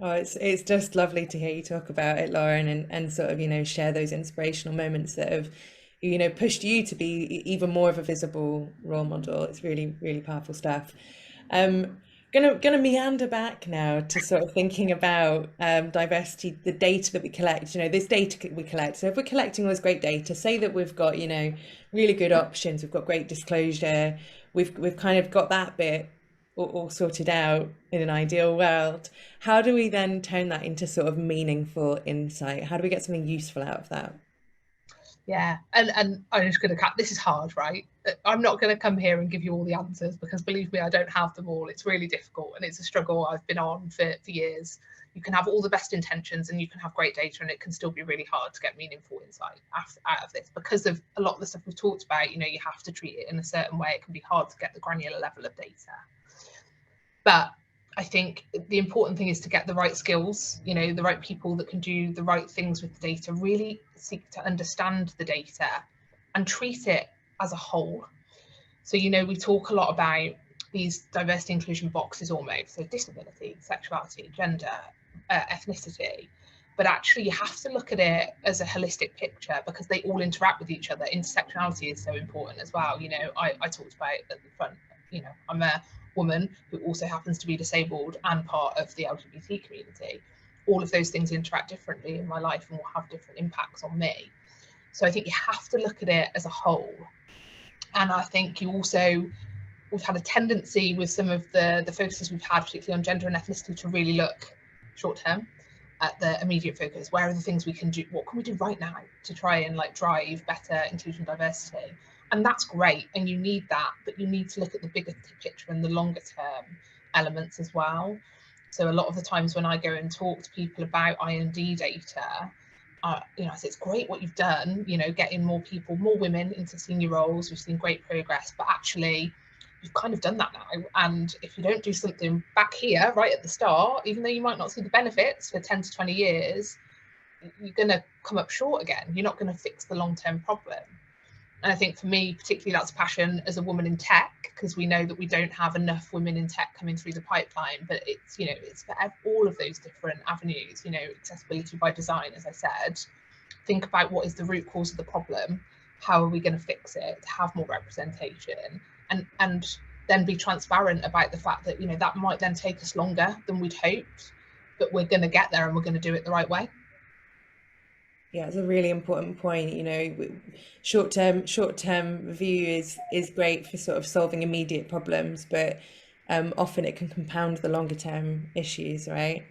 Oh, it's just lovely to hear you talk about it, Lauren, and sort of, share those inspirational moments that have, pushed you to be even more of a visible role model. It's really, really powerful stuff. Um, gonna meander back now to sort of thinking about diversity, the data that we collect. This data we collect. So if we're collecting all this great data, say that we've got, really good options, we've got great disclosure, we've kind of got that bit all sorted out in an ideal world. How do we then turn that into sort of meaningful insight? How do we get something useful out of that? Yeah, and I'm just going to cut. This is hard, right? I'm not going to come here and give you all the answers because believe me, I don't have them all. It's really difficult and it's a struggle I've been on for years. You can have all the best intentions and you can have great data, and it can still be really hard to get meaningful insight out of this because of a lot of the stuff we've talked about. You have to treat it in a certain way. It can be hard to get the granular level of data. But I think the important thing is to get the right skills, the right people that can do the right things with the data, really seek to understand the data and treat it as a whole. So, we talk a lot about these diversity inclusion boxes almost, so disability, sexuality, gender, ethnicity. But actually, you have to look at it as a holistic picture because they all interact with each other. Intersectionality is so important as well. I talked about at the front, I'm a woman who also happens to be disabled and part of the LGBT community. All of those things interact differently in my life and will have different impacts on me. So I think you have to look at it as a whole. And I think we've had a tendency with some of the focuses we've had, particularly on gender and ethnicity, to really look short term at the immediate focus. Where are the things we can do? What can we do right now to try and drive better inclusion, diversity? And that's great, and you need that, but you need to look at the bigger picture and the longer term elements as well. So a lot of the times when I go and talk to people about I&D data, I say it's great what you've done, getting more people, more women into senior roles. We've seen great progress, but actually you've kind of done that now. And if you don't do something back here right at the start, even though you might not see the benefits for 10 to 20 years, you're going to come up short again. You're not going to fix the long-term problem. And I think for me, particularly, that's passion as a woman in tech, because we know that we don't have enough women in tech coming through the pipeline. But it's for all of those different avenues. Accessibility by design, as I said. Think about what is the root cause of the problem. How are we going to fix it to have more representation, and then be transparent about the fact that that might then take us longer than we'd hoped, but we're going to get there and we're going to do it the right way. Yeah, it's a really important point. Short term view is great for sort of solving immediate problems, but often it can compound the longer term issues, right?